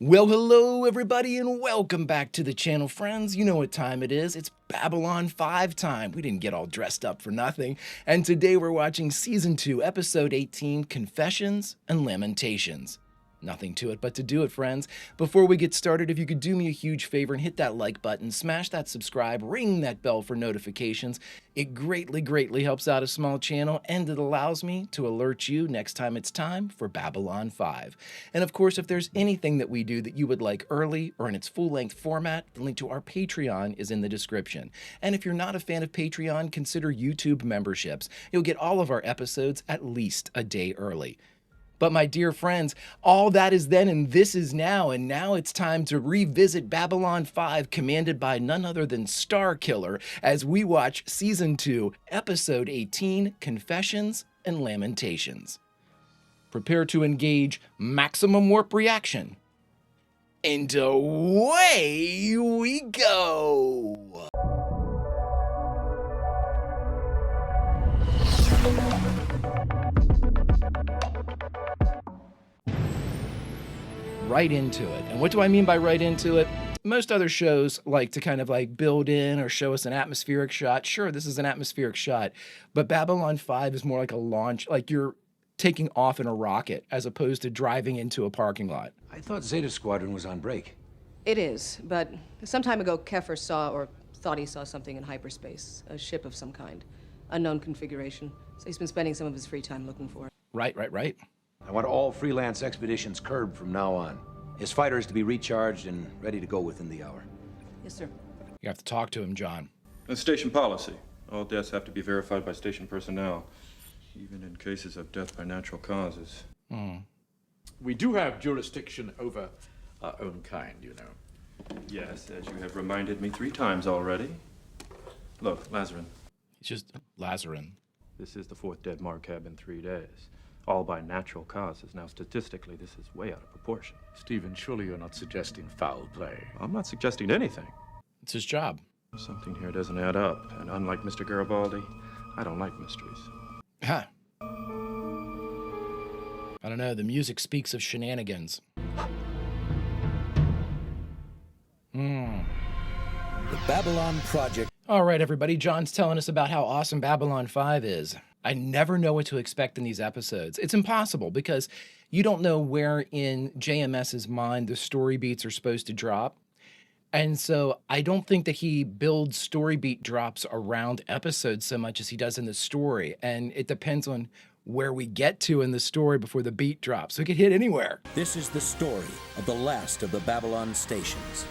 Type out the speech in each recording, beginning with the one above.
Well, hello everybody and welcome back to the channel, friends. You know what time it is. It's Babylon 5 time. We didn't get all dressed up for nothing. And today we're watching Season 2, Episode 18, Confessions and Lamentations. Nothing to it but to do it, friends. Before we get started, if you could do me a huge favor and hit that like button, smash that subscribe, ring that bell for notifications. It greatly helps out a small channel, and it allows me to alert you next time it's time for Babylon 5. And of course, if there's anything that we do that you would like early or in its full-length format, the link to our Patreon is in the description. And if you're not a fan of Patreon, consider YouTube memberships. You'll get all of our episodes at least a day early. But my dear friends, all that is then and this is now, and now it's time to revisit Babylon 5, commanded by none other than Star Killer, as we watch Season 2, Episode 18, Confessions and Lamentations. Prepare to engage maximum warp reaction. And away we go! Right into it. And what do I mean by right into it? Most other shows like to kind of like build in or show us an atmospheric shot. Sure, this is an atmospheric shot, but Babylon 5 is more like a launch, like you're taking off in a rocket as opposed to driving into a parking lot. I thought Zeta Squadron was on break. It is, but some time ago, Kefir saw or thought he saw something in hyperspace, a ship of some kind, unknown configuration. So he's been spending some of his free time looking for it. Right. I want all freelance expeditions curbed from now on. His fighters to be recharged and ready to go within the hour. Yes, sir. You have to talk to him, John. That's station policy. All deaths have to be verified by station personnel, even in cases of death by natural causes. We do have jurisdiction over our own kind, you know. Yes, as you have reminded me 3 times already. Look, Lazarin, He's just Lazarin. this is the 4th dead Marcab in 3 days. All by natural causes. Now, statistically, this is way out of proportion. Stephen, surely you're not suggesting foul play. I'm not suggesting anything. It's his job. Something here doesn't add up, and unlike Mr. Garibaldi, I don't like mysteries. Huh. I don't know, the music speaks of shenanigans. The Babylon Project. All right, everybody, John's telling us about how awesome Babylon 5 is. I never know what to expect in these episodes. It's impossible because you don't know where in JMS's mind the story beats are supposed to drop. And so I don't think that he builds story beat drops around episodes so much as he does in the story. And it depends on where we get to in the story before the beat drops. So it could hit anywhere. This is the story of the last of the Babylon stations.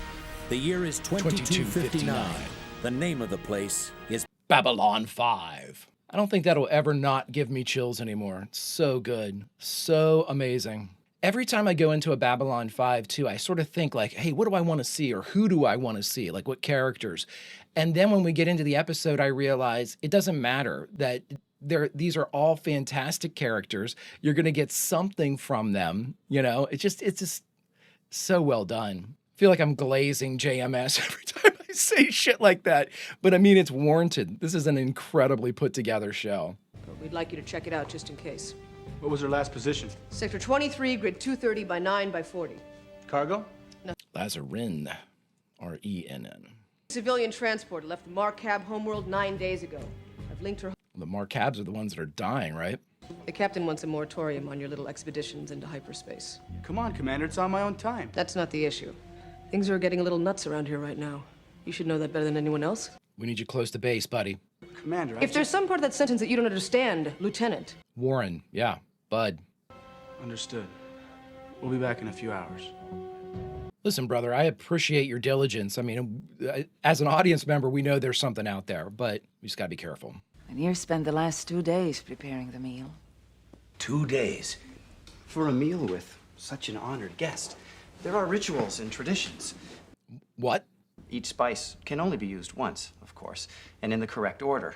The year is 2259. The name of the place is Babylon 5. I don't think that'll ever not give me chills anymore. It's so good. So amazing. Every time I go into a Babylon 5 too, I sort of think like, hey, what do I want to see? Or who do I want to see? Like what characters? And then when we get into the episode, I realize it doesn't matter that these are all fantastic characters. You're going to get something from them. You know, it's just so well done. I feel like I'm glazing JMS every time I say shit like that, but I mean, it's warranted. This is an incredibly put together show. But we'd like you to check it out just in case. What was her last position? Sector 23, grid 230 by 9 by 40. Cargo? Lazarin, R-E-N-N. Civilian transport left the Marcab homeworld 9 days ago. I've linked her. The Marcabs are the ones that are dying, right? The captain wants a moratorium on your little expeditions into hyperspace. Come on, Commander, it's on my own time. That's not the issue. Things are getting a little nuts around here right now. You should know that better than anyone else. We need you close to base, buddy. Commander, If there's some part of that sentence that you don't understand, Lieutenant. Warren, yeah, Bud. Understood. We'll be back in a few hours. Listen, brother, I appreciate your diligence. I mean, as an audience member, we know there's something out there, but we just gotta be careful. And you spent the last 2 days preparing the meal. 2 days. For a meal with such an honored guest, there are rituals and traditions. What? Each spice can only be used once, of course, and in the correct order.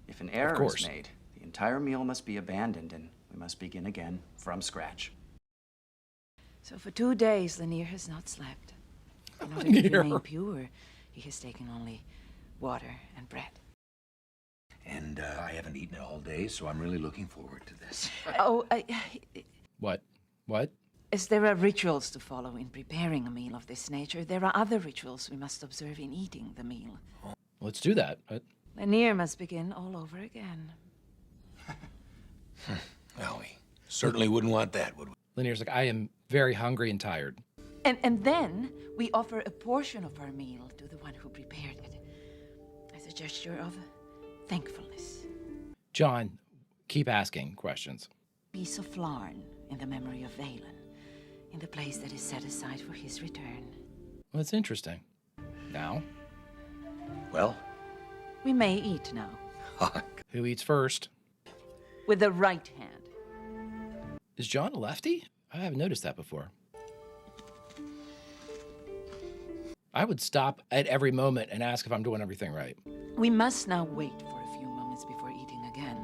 If an error is made, the entire meal must be abandoned, and we must begin again from scratch. So for 2 days, Lanier has not slept. In order to Lanier. remain pure, he has taken only water and bread. And I haven't eaten all day, so I'm really looking forward to this. Oh, What? As there are rituals to follow in preparing a meal of this nature, there are other rituals we must observe in eating the meal. Let's do that. Lanier must begin all over again. Well, we certainly wouldn't want that, would we? Lanier's like, I am very hungry and tired. And then we offer a portion of our meal to the one who prepared it, as a gesture of thankfulness. John, keep asking questions. Piece of Flarn in the memory of Valen, in the place that is set aside for his return. Well, that's interesting. Now? Well? We may eat now. Who eats first? With the right hand. Is John a lefty? I haven't noticed that before. I would stop at every moment and ask if I'm doing everything right. We must now wait for a few moments before eating again.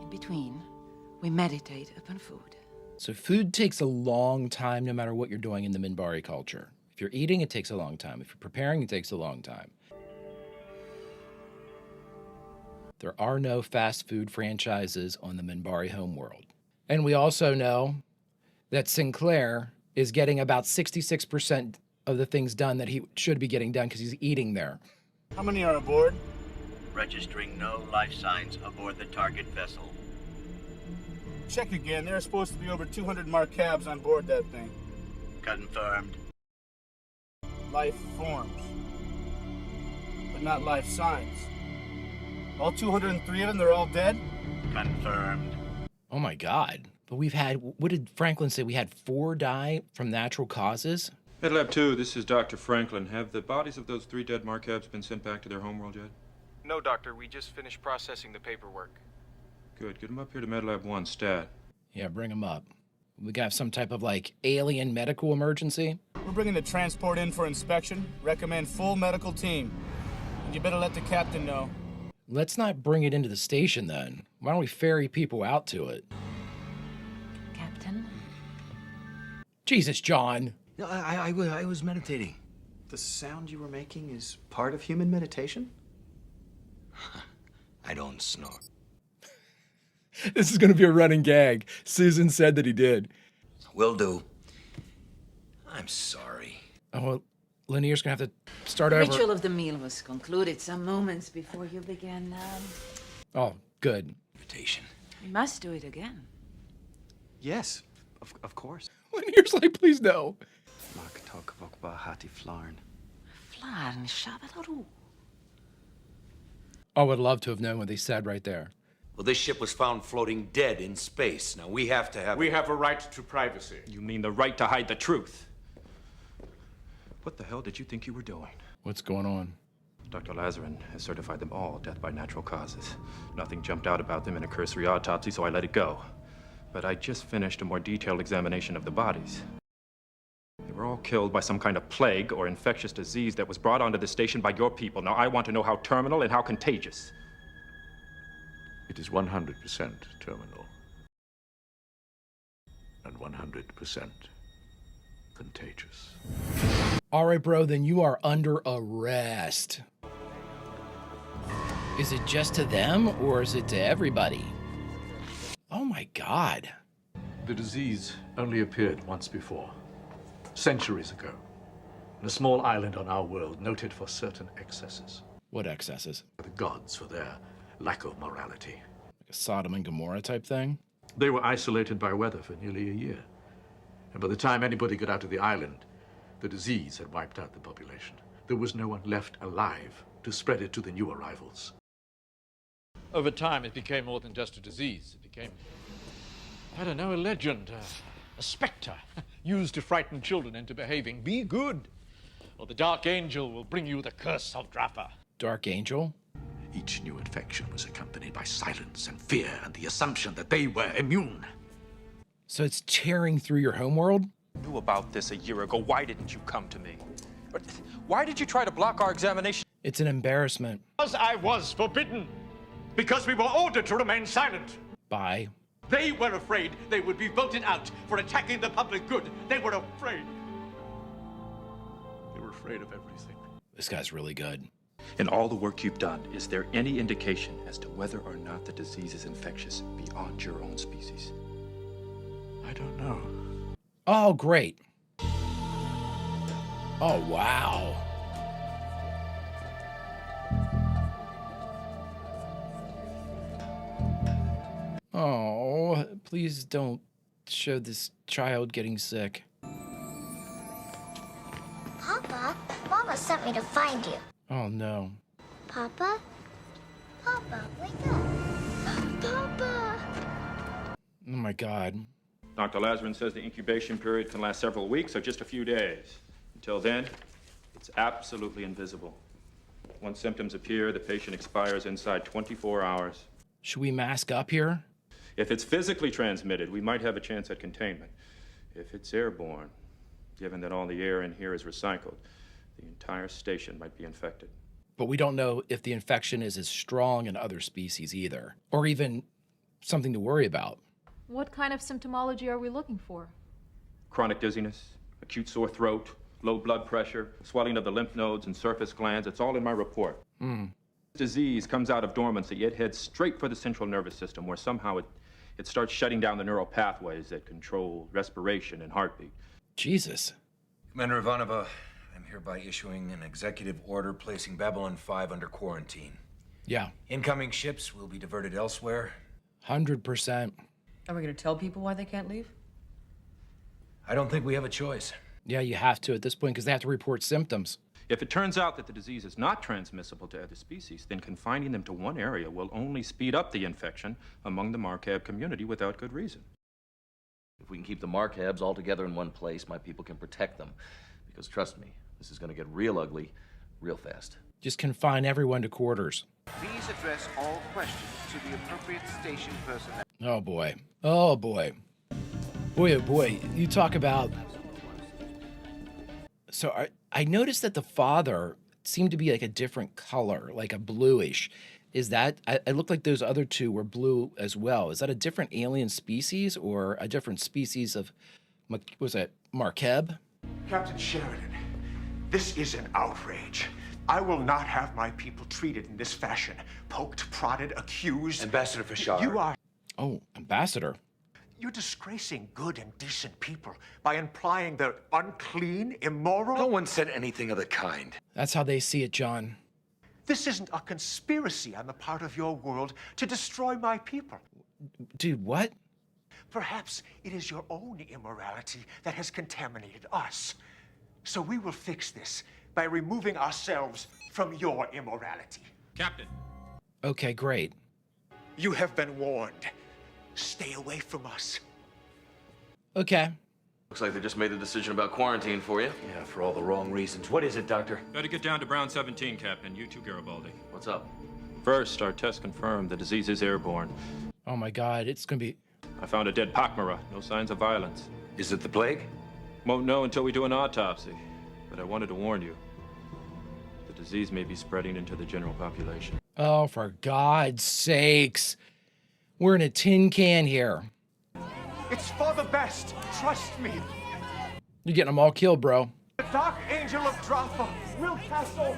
In between, we meditate upon food. So food takes a long time no matter what you're doing in the Minbari culture. If you're eating, it takes a long time. If you're preparing, it takes a long time. There are no fast food franchises on the Minbari homeworld. And we also know that Sinclair is getting about 66% of the things done that he should be getting done because he's eating there. How many are aboard? Registering no life signs aboard the target vessel. Check again. There are supposed to be over 200 Marcabs on board that thing. Confirmed. Life forms, but not life signs. All 203 of them, they're all dead? Confirmed. Oh my God. But we've had, what did Franklin say? We had 4 die from natural causes? MedLab 2, this is Dr. Franklin. Have the bodies of those 3 dead Marcabs been sent back to their homeworld yet? No, Doctor. We just finished processing the paperwork. Good. Get them up here to MedLab 1, stat. Yeah, bring them up. We got some type of like alien medical emergency. We're bringing the transport in for inspection. Recommend full medical team. And you better let the captain know. Let's not bring it into the station then. Why don't we ferry people out to it? Captain? Jesus, John. No, I was meditating. The sound you were making is part of human meditation? I don't snort. This is going to be a running gag. Susan said that he did. Will do. I'm sorry. Oh, well, Lanier's going to have to start over. The ritual of the meal was concluded some moments before you began. Oh, good. Invitation. We must do it again. Yes, of course. Lanier's like, please no. Hati Flarn. Flarn, Shabalaru. I would love to have known what they said right there. Well, this ship was found floating dead in space. Now, we have to have... We have a right to privacy. You mean the right to hide the truth? What the hell did you think you were doing? What's going on? Dr. Lazarin has certified them all death by natural causes. Nothing jumped out about them in a cursory autopsy, so I let it go. But I just finished a more detailed examination of the bodies. They were all killed by some kind of plague or infectious disease that was brought onto the station by your people. Now, I want to know how terminal and how contagious. It is 100% terminal. And 100% contagious. All right, bro, then you are under arrest. Is it just to them or is it to everybody? Oh my God. The disease only appeared once before, centuries ago, in a small island on our world noted for certain excesses. What excesses? The gods for their lack of morality. Like a Sodom and Gomorrah type thing? They were isolated by weather for nearly a year. And by the time anybody got out to the island, the disease had wiped out the population. There was no one left alive to spread it to the new arrivals. Over time, it became more than just a disease. It became, I don't know, a legend, a specter, used to frighten children into behaving. Be good, or the Dark Angel will bring you the curse of Draffa. Dark Angel? Each new infection was accompanied by silence and fear and the assumption that they were immune. So it's tearing through your homeworld? I knew about this a year ago. Why didn't you come to me? Why did you try to block our examination? It's an embarrassment. Because I was forbidden. Because we were ordered to remain silent. By? They were afraid they would be voted out for attacking the public good. They were afraid. They were afraid of everything. This guy's really good. In all the work you've done, is there any indication as to whether or not the disease is infectious beyond your own species? I don't know. Oh, great. Oh, wow. Oh, please don't show this child getting sick. Papa, Mama sent me to find you. Oh, no. Papa? Papa, wake up. Papa! Oh, my God. Dr. Lazarin says the incubation period can last several weeks or just a few days. Until then, it's absolutely invisible. Once symptoms appear, the patient expires inside 24 hours. Should we mask up here? If it's physically transmitted, we might have a chance at containment. If it's airborne, given that all the air in here is recycled, the entire station might be infected. But we don't know if the infection is as strong in other species either, or even something to worry about. What kind of symptomology are we looking for? Chronic dizziness, acute sore throat, low blood pressure, swelling of the lymph nodes and surface glands. It's all in my report. Disease comes out of dormancy. It heads straight for the central nervous system, where somehow it starts shutting down the neural pathways that control respiration and heartbeat. Jesus. Commander Ivanova, I'm hereby issuing an executive order placing Babylon 5 under quarantine. Yeah. Incoming ships will be diverted elsewhere. 100%. Are we going to tell people why they can't leave? I don't think we have a choice. Yeah, you have to at this point because they have to report symptoms. If it turns out that the disease is not transmissible to other species, then confining them to one area will only speed up the infection among the Marcab community without good reason. If we can keep the Marcabs all together in one place, my people can protect them. Because trust me, this is going to get real ugly real fast. Just confine everyone to quarters. Please address all questions to the appropriate station personnel. Oh, boy. Oh, boy. Boy, oh, boy. You talk about... So I noticed that the father seemed to be like a different color, like a bluish. Is that... It looked like those other two were blue as well. Is that a different alien species or a different species of... Was it Markeb? Captain Sheridan, this is an outrage. I will not have my people treated in this fashion. Poked, prodded, accused. Ambassador Fashar. You are... Oh, Ambassador. You're disgracing good and decent people by implying they're unclean, immoral. No one said anything of the kind. That's how they see it, John. This isn't a conspiracy on the part of your world to destroy my people. Dude, what? Perhaps it is your own immorality that has contaminated us. So we will fix this by removing ourselves from your immorality. Captain. Okay, great. You have been warned. Stay away from us. Okay. Looks like they just made the decision about quarantine for you. Yeah, for all the wrong reasons. What is it, Doctor? Better get down to Brown 17, Captain. You too, Garibaldi. What's up? First, our test confirmed the disease is airborne. Oh my God, it's gonna be... I found a dead Pakmara. No signs of violence. Is it the plague? Won't know until we do an autopsy. But I wanted to warn you. The disease may be spreading into the general population. Oh, for God's sakes. We're in a tin can here. It's for the best. Trust me. You're getting them all killed, bro. The Dark Angel of Draffa will pass over.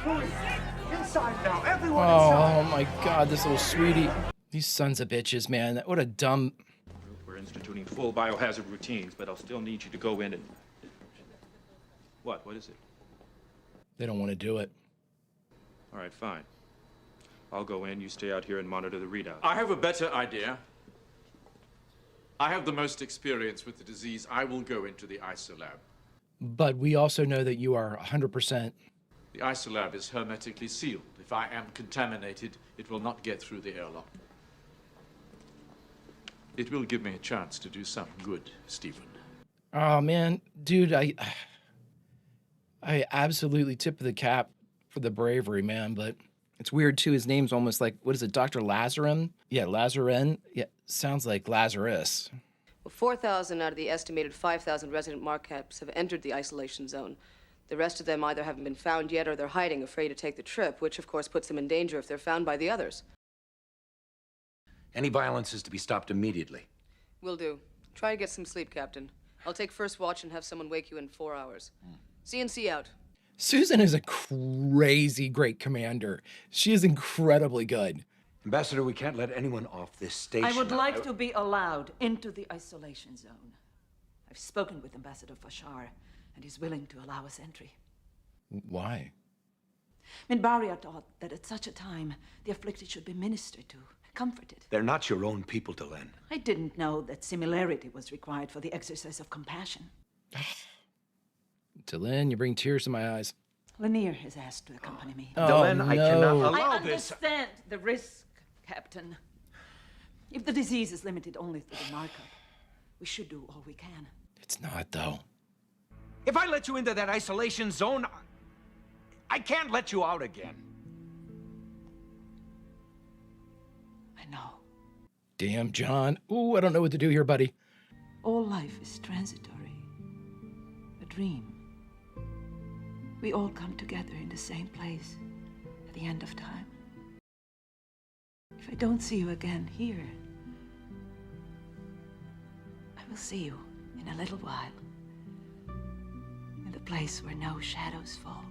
Hurry. Inside now. Everyone inside. Oh my God, this little sweetie. These sons of bitches, man. What a dumb... We're instituting full biohazard routines, but I'll still need you to go in and... What? What is it? They don't want to do it. All right, fine. I'll go in, you stay out here and monitor the readout. I have a better idea. I have the most experience with the disease. I will go into the isolab. But we also know that you are 100%... The isolab is hermetically sealed. If I am contaminated, it will not get through the airlock. It will give me a chance to do some good, Stephen. Oh, man. Dude, I absolutely tip of the cap for the bravery, man, but it's weird, too. His name's almost like, what is it, Dr. Lazarin? Yeah, Lazarin. Yeah, sounds like Lazarus. Well, 4,000 out of the estimated 5,000 resident Marcabs have entered the isolation zone. The rest of them either haven't been found yet or they're hiding, afraid to take the trip, which, of course, puts them in danger if they're found by the others. Any violence is to be stopped immediately. Will do. Try to get some sleep, Captain. I'll take first watch and have someone wake you in 4 hours. CNC out. Susan is a crazy great commander. She is incredibly good. Ambassador, we can't let anyone off this station. I would like to be allowed into the isolation zone. I've spoken with Ambassador Fashar, and he's willing to allow us entry. Why? Minbaria thought that at such a time, the afflicted should be ministered to, comforted. They're not your own people, Delenn. I didn't know that similarity was required for the exercise of compassion. Delenn, you bring tears to my eyes. Lanier has asked to accompany me. Oh, Delenn, no. I cannot allow I understand the risk, Captain. If the disease is limited only to the markup, we should do all we can. It's not, though. If I let you into that isolation zone, I can't let you out again. I know. Damn, John. Ooh, I don't know what to do here, buddy. All life is transitory. A dream. We all come together in the same place at the end of time. If I don't see you again here, I will see you in a little while. In the place where no shadows fall.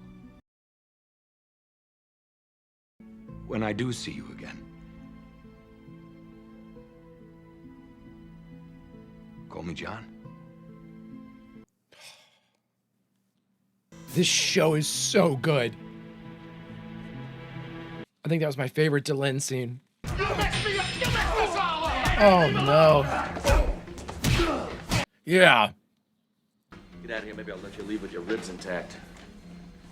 When I do see you again, call me John. This show is so good. I think that was my favorite Delenn scene. Oh no. Yeah. Get out of here, maybe I'll let you leave with your ribs intact.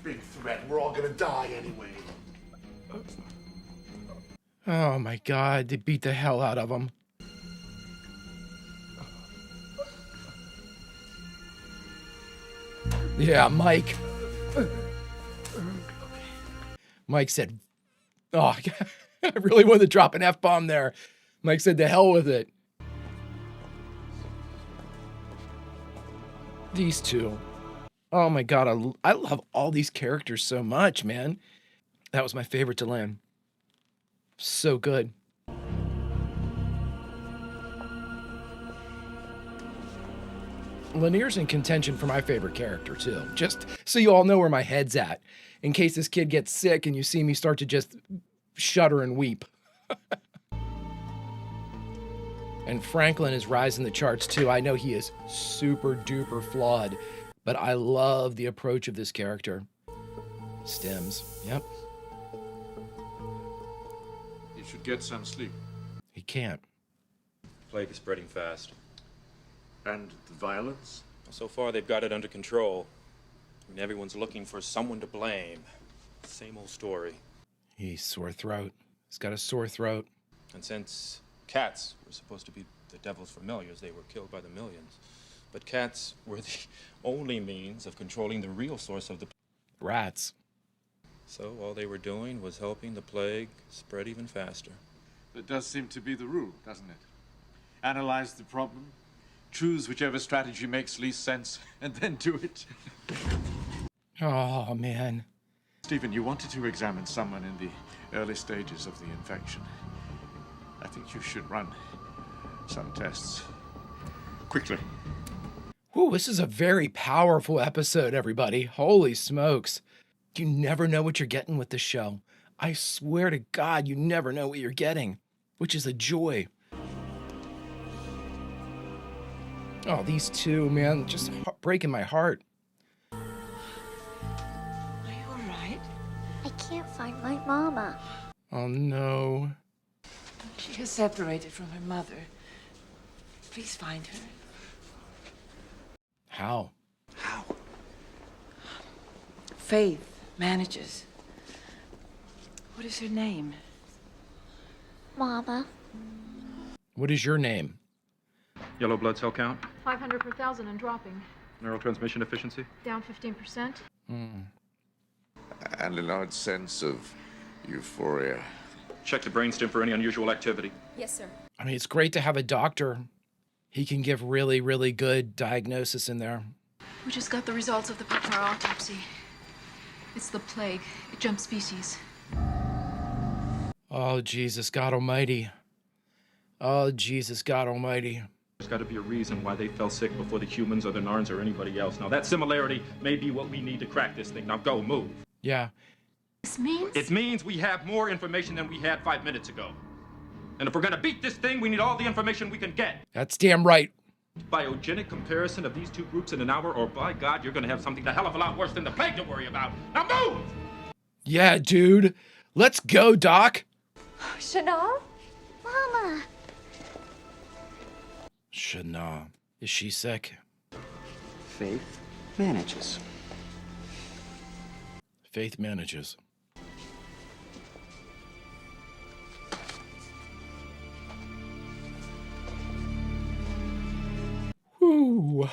Big threat. We're all gonna die anyway. Oh my God, they beat the hell out of him. Yeah, Mike. Mike said, oh, I really wanted to drop an F-bomb there. Mike said, to hell with it. These two. Oh my God, I love all these characters so much, man. That was my favorite Delenn. So good. Lanier's in contention for my favorite character, too. Just so you all know where my head's at. In case this kid gets sick and you see me start to just shudder and weep. And Franklin is rising the charts, too. I know he is super duper flawed, but I love the approach of this character. Stems. Yep. You should get some sleep. He can't. Plague is spreading fast. And the violence? So far, they've got it under control. I mean, everyone's looking for someone to blame. Same old story. He's sore throat. He's got a sore throat. And since cats were supposed to be the devil's familiars, they were killed by the millions. But cats were the only means of controlling the real source of the rats. So all they were doing was helping the plague spread even faster. That does seem to be the rule, doesn't it? Analyze the problem, choose whichever strategy makes least sense, and then do it. Oh, man. Stephen, you wanted to examine someone in the early stages of the infection. I think you should run some tests. Quickly. Ooh, this is a very powerful episode, everybody. Holy smokes. You never know what you're getting with this show. I swear to God, you never know what you're getting, which is a joy. Oh, these two, man, just breaking my heart. Are you all right? I can't find my mama. Oh, no. She has separated from her mother. Please find her. How? How? Faith manages. What is her name? Mama. What is your name? Yellow blood cell count? 500 per thousand and dropping. Neurotransmission efficiency? Down 15%. And a large sense of euphoria. Check the brainstem for any unusual activity. Yes, sir. I mean, it's great to have a doctor. He can give really, really good diagnosis in there. We just got the results of the Pepper autopsy. It's the plague. It jumps species. Oh, Jesus, God Almighty. Oh, Jesus, God Almighty. There's got to be a reason why they fell sick before the humans or the Narns or anybody else. Now, that similarity may be what we need to crack this thing. Now, go, move. Yeah. This means? It means we have more information than we had 5 minutes ago. And if we're going to beat this thing, we need all the information we can get. That's damn right. Biogenic comparison of these two groups in an hour, or by God, you're gonna have something a hell of a lot worse than the plague to worry about. Now move! Yeah, dude. Let's go, Doc. Shana? Mama. Shana. Is she sick? Faith manages. Faith manages. Whew.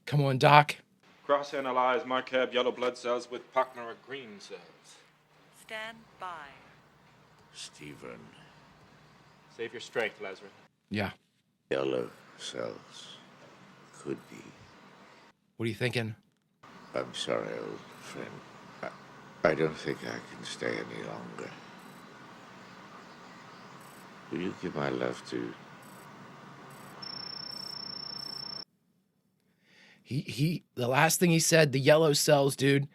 Come on, Doc. Cross-analyze Markab yellow blood cells with Pockner green cells. Stand by. Stephen. Save your strength, Lazarus. Yeah. Yellow cells. Could be. What are you thinking? I'm sorry, old friend. I don't think I can stay any longer. Will you give my love to... The last thing he said, the yellow cells, dude.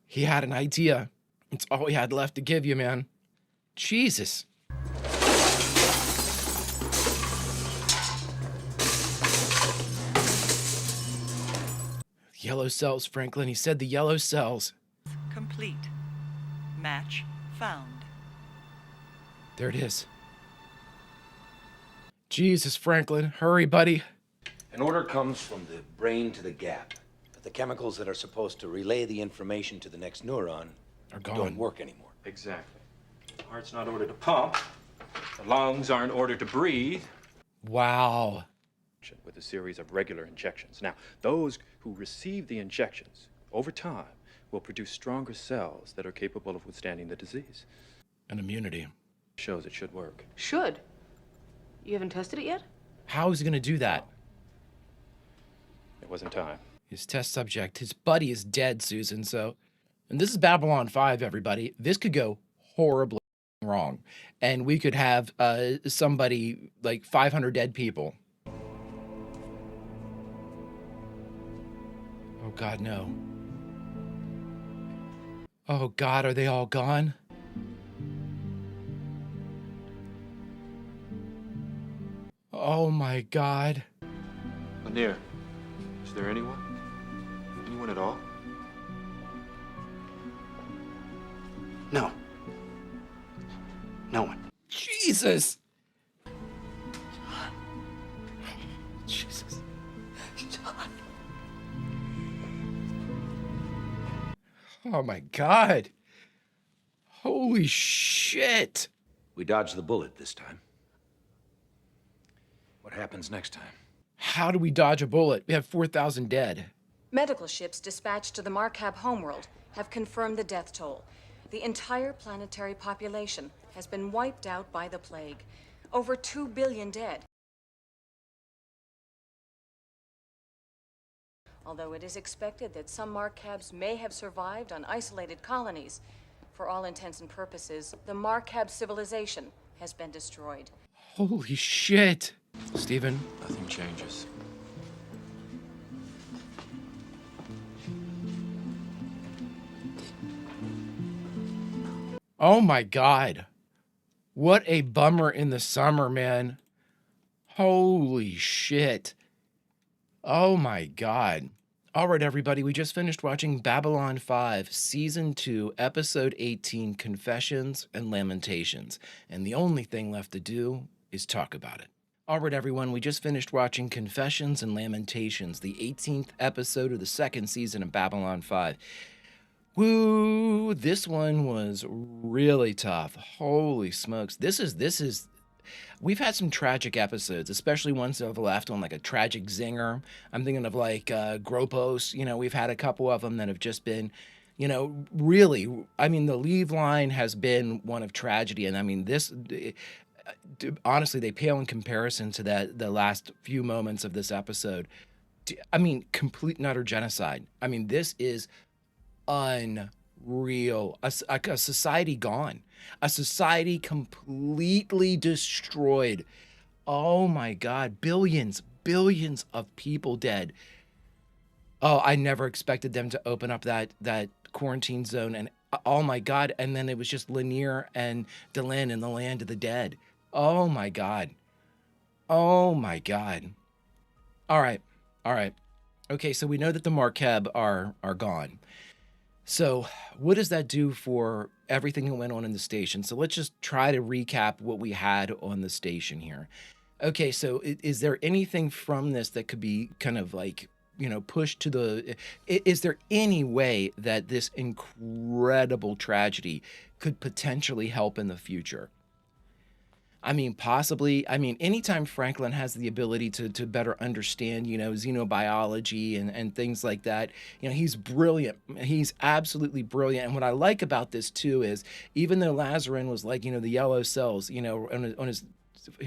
He had an idea. It's all he had left to give you, man. Jesus. Yellow cells, Franklin. He said the yellow cells. Complete. Match found. There it is. Jesus, Franklin. Hurry, buddy. An order comes from the brain to the gap, but the chemicals that are supposed to relay the information to the next neuron don't work anymore. Exactly. The heart's not ordered to pump. The lungs aren't ordered to breathe. Wow. With a series of regular injections. Now, those who receive the injections over time will produce stronger cells that are capable of withstanding the disease. And immunity. Shows it should work. Should? You haven't tested it yet? How is he going to do that? It wasn't time. His test subject, his buddy is dead, Susan, so... And this is Babylon 5, everybody. This could go horribly wrong. And we could have somebody, like 500 dead people. Oh, God, no. Oh, God, are they all gone? Oh, my God. Lanier, is there anyone? Anyone at all? No. No one. Jesus! Jesus. Oh my God. Holy shit. We dodged the bullet this time. What happens next time? How do we dodge a bullet? We have 4,000 dead. Medical ships dispatched to the Markab homeworld have confirmed the death toll. The entire planetary population has been wiped out by the plague. Over 2 billion dead. Although it is expected that some Markabs may have survived on isolated colonies, for all intents and purposes, the Markab civilization has been destroyed. Holy shit. Stephen? Nothing changes. Oh my God. What a bummer in the summer, man. Holy shit. Oh my God. All right, everybody, we just finished watching Babylon 5, Season 2, Episode 18, Confessions and Lamentations. And the only thing left to do is talk about it. All right, everyone, we just finished watching Confessions and Lamentations, the 18th episode of the second season of Babylon 5. Woo, this one was really tough. Holy smokes. We've had some tragic episodes, especially ones that have left on like a tragic zinger. I'm thinking of like Gropos, we've had a couple of them that have just been, really, I mean, the leave line has been one of tragedy. And I mean, this, honestly, they pale in comparison to the last few moments of this episode. I mean, complete and utter genocide. I mean, this is unreal. A society gone. A society completely destroyed. Oh my God. Billions of people dead. Oh, I never expected them to open up that quarantine zone. And oh my God. And then it was just Lanier and Delenn in the land of the dead. Oh my God. Oh my God. All right. All right. Okay, so we know that the Marqueb are gone. So what does that do for everything that went on in the station? So let's just try to recap what we had on the station here. Okay, so is there anything from this that could be kind of like, pushed to the... Is there any way that this incredible tragedy could potentially help in the future? I mean, possibly. I mean, anytime Franklin has the ability to better understand, xenobiology and things like that, he's brilliant. He's absolutely brilliant. And what I like about this too is, even though Lazarin was like, the yellow cells, on his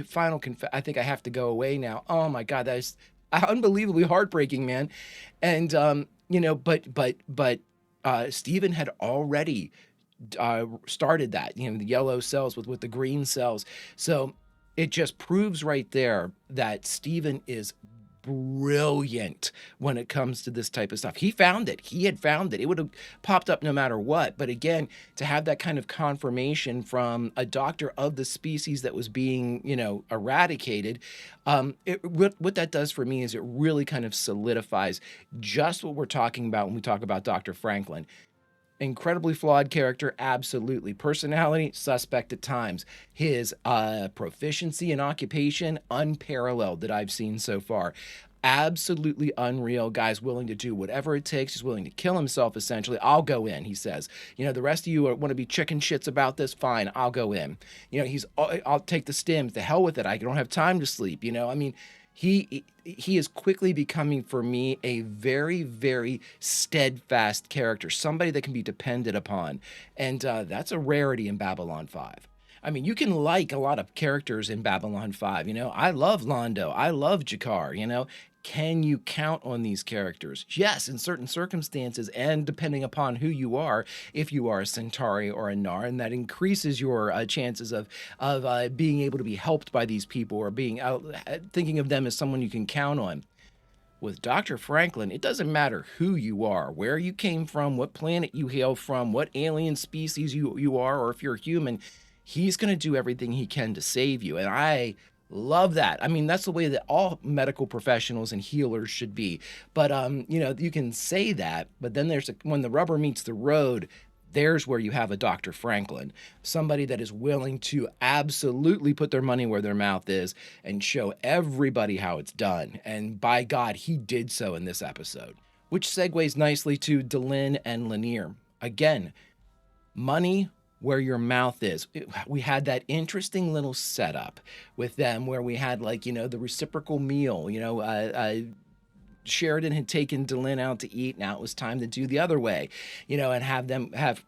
final I think I have to go away now. Oh my God, that is unbelievably heartbreaking, man. And but Stephen had already started that, the yellow cells with the green cells. So it just proves right there that Stephen is brilliant when it comes to this type of stuff. He found it. He had found it. It would have popped up no matter what. But again, to have that kind of confirmation from a doctor of the species that was being, eradicated, what that does for me is it really kind of solidifies just what we're talking about when we talk about Dr. Franklin. Incredibly flawed character, absolutely. Personality, suspect at times. His proficiency in occupation, unparalleled that I've seen so far. Absolutely unreal. Guy's willing to do whatever it takes. He's willing to kill himself, essentially. I'll go in, he says. The rest of you want to be chicken shits about this? Fine, I'll go in. I'll take the stims. The hell with it. I don't have time to sleep. I mean, he is quickly becoming, for me, a very, very steadfast character, somebody that can be depended upon. And that's a rarity in Babylon 5. I mean, you can like a lot of characters in Babylon 5. I love Londo. I love Jakar. Can you count on these characters? Yes, in certain circumstances, and depending upon who you are, if you are a Centauri or a Narn, that increases your chances of being able to be helped by these people, or being thinking of them as someone you can count on. With Dr. Franklin, it doesn't matter who you are, where you came from, what planet you hail from, what alien species you are, or if you're human, he's going to do everything he can to save you. And I love that. I mean, that's the way that all medical professionals and healers should be. But, you can say that, but then when the rubber meets the road, there's where you have a Dr. Franklin, somebody that is willing to absolutely put their money where their mouth is and show everybody how it's done. And by God, he did so in this episode, which segues nicely to Delenn and Lanier. Again, money where your mouth is. We had that interesting little setup with them where we had the reciprocal meal, Sheridan had taken Delenn out to eat. Now it was time to do the other way, and have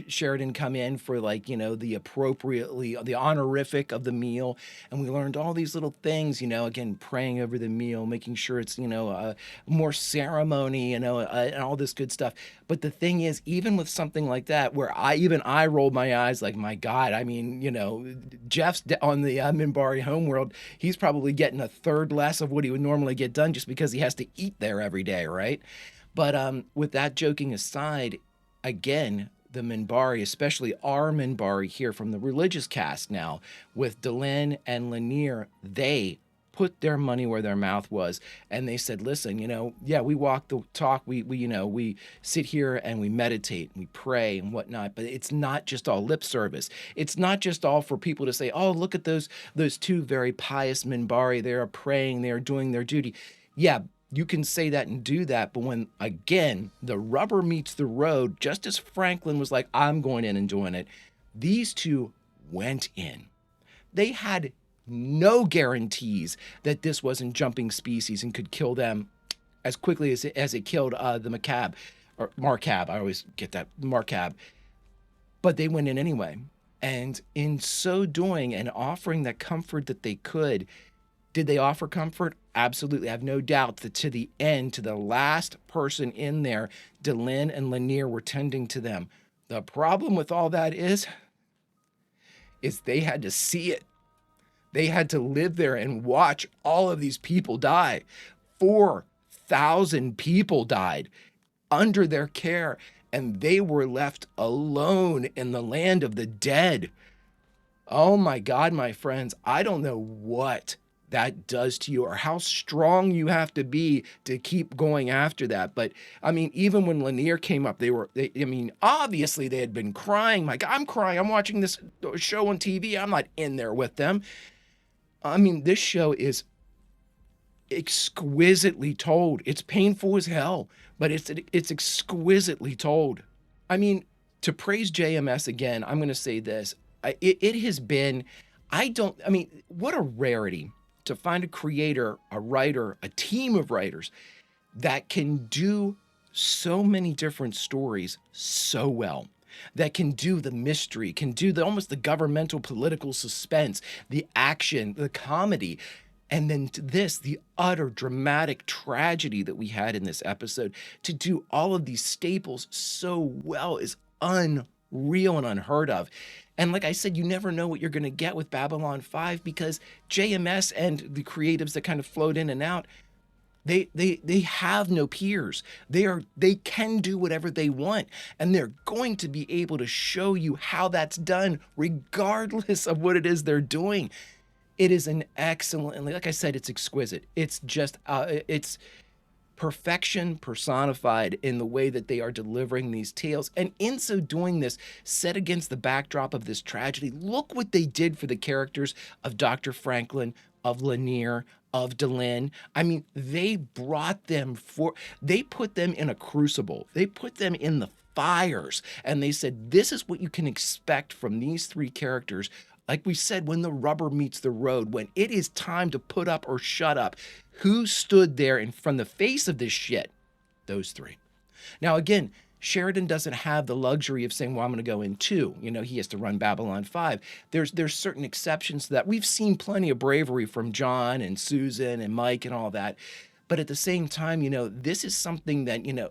Sheridan come in for the honorific of the meal. And we learned all these little things, again, praying over the meal, making sure it's, more ceremony, and all this good stuff. But the thing is, even with something like that, where I rolled my eyes like, my God, I mean, Jeff's on the Minbari homeworld, he's probably getting a third less of what he would normally get done just because he has to eat there every day, right? But with that joking aside, again, the Minbari, especially our Minbari here from the religious cast now, with Delenn and Lanier, they put their money where their mouth was, and they said, listen, we walk the talk, we sit here and we meditate and we pray and whatnot, but it's not just all lip service. It's not just all for people to say, oh, look at those two very pious Minbari, they are praying, they are doing their duty. Yeah, you can say that and do that, but when, again, the rubber meets the road, just as Franklin was like, I'm going in and doing it, these two went in. They had no guarantees that this wasn't jumping species and could kill them as quickly as it killed the Macab, or Marcab. I always get that, Marcab. But they went in anyway. And in so doing and offering the comfort that they could, did they offer comfort? Absolutely. I have no doubt that to the end, to the last person in there, Delenn and Lanier were tending to them. The problem with all that is they had to see it. They had to live there and watch all of these people die. 4,000 people died under their care, and they were left alone in the land of the dead. Oh my God, my friends, I don't know what that does to you, or how strong you have to be to keep going after that. But I mean, even when Lanier came up, I mean, obviously they had been crying. My God, I'm crying. I'm watching this show on TV. I'm not in there with them. I mean, this show is exquisitely told. It's painful as hell, but it's exquisitely told. I mean, to praise JMS again, I'm going to say this. It has been, I mean, what a rarity to find a creator, a writer, a team of writers that can do so many different stories so well, that can do the mystery, can do almost the governmental political suspense, the action, the comedy, and then to this, the utter dramatic tragedy that we had in this episode. To do all of these staples so well is unreal and unheard of. And like I said, you never know what you're going to get with Babylon 5, because JMS and the creatives that kind of float in and out, they have no peers. They can do whatever they want, and they're going to be able to show you how that's done regardless of what it is they're doing. It is an excellent, and like I said, it's exquisite. It's just, it's perfection personified in the way that they are delivering these tales. And in so doing this, set against the backdrop of this tragedy, look what they did for the characters of Dr. Franklin, of Lanier, of Delenn. I mean, they brought them they put them in a crucible. They put them in the fires, and they said, this is what you can expect from these three characters. Like we said, when the rubber meets the road, when it is time to put up or shut up, who stood there in front of the face of this shit? Those three. Now, again, Sheridan doesn't have the luxury of saying, well, I'm going to go in too. You know, he has to run Babylon 5. There's certain exceptions to that. We've seen plenty of bravery from John and Susan and Mike and all that. But at the same time, you know, this is something that, you know,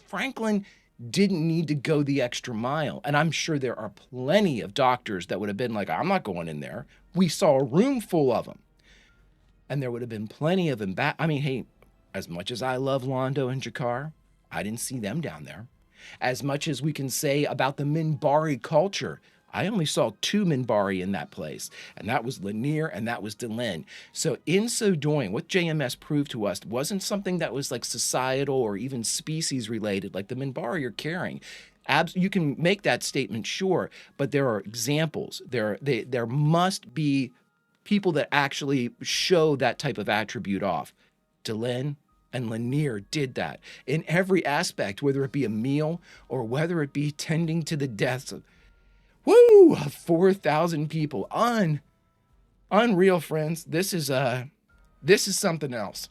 Franklin didn't need to go the extra mile. And I'm sure there are plenty of doctors that would have been like, I'm not going in there. We saw a room full of them. And there would have been plenty of them back. I mean, hey, as much as I love Londo and Jakar, I didn't see them down there. As much as we can say about the Minbari culture, I only saw 2 Minbari in that place, and that was Lanier and that was Delenn. So in so doing, what JMS proved to us wasn't something that was like societal or even species related, like the Minbari are carrying. You can make that statement, sure, but there are examples. There must be people that actually show that type of attribute off. Delenn and Lanier did that in every aspect, whether it be a meal or whether it be tending to the deaths of 4,000 people. Unreal, friends. This is something else.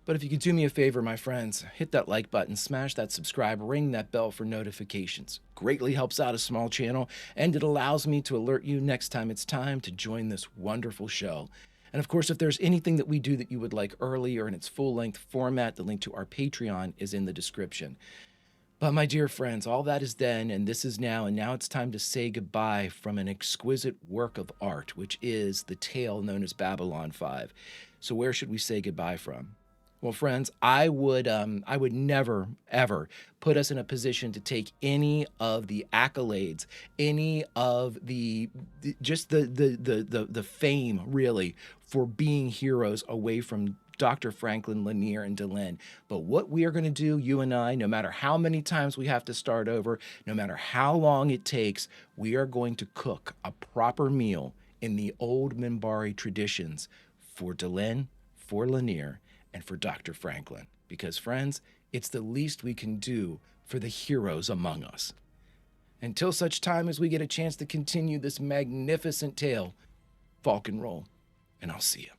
But if you could do me a favor, my friends, hit that like button, smash that subscribe, ring that bell for notifications. Greatly helps out a small channel, and it allows me to alert you next time it's time to join this wonderful show. And of course, if there's anything that we do that you would like early or in its full-length format, the link to our Patreon is in the description. But my dear friends, all that is then, and this is now, and now it's time to say goodbye from an exquisite work of art, which is the tale known as Babylon 5. So where should we say goodbye from? Well, friends, I would never, ever put us in a position to take any of the accolades, any of the fame, really, for being heroes away from Dr. Franklin, Lanier, and Delenn. But what we are going to do, you and I, no matter how many times we have to start over, no matter how long it takes, we are going to cook a proper meal in the old Minbari traditions for Delenn, for Lanier, and for Dr. Franklin. Because, friends, it's the least we can do for the heroes among us. Until such time as we get a chance to continue this magnificent tale, Falcon Roll, and I'll see you.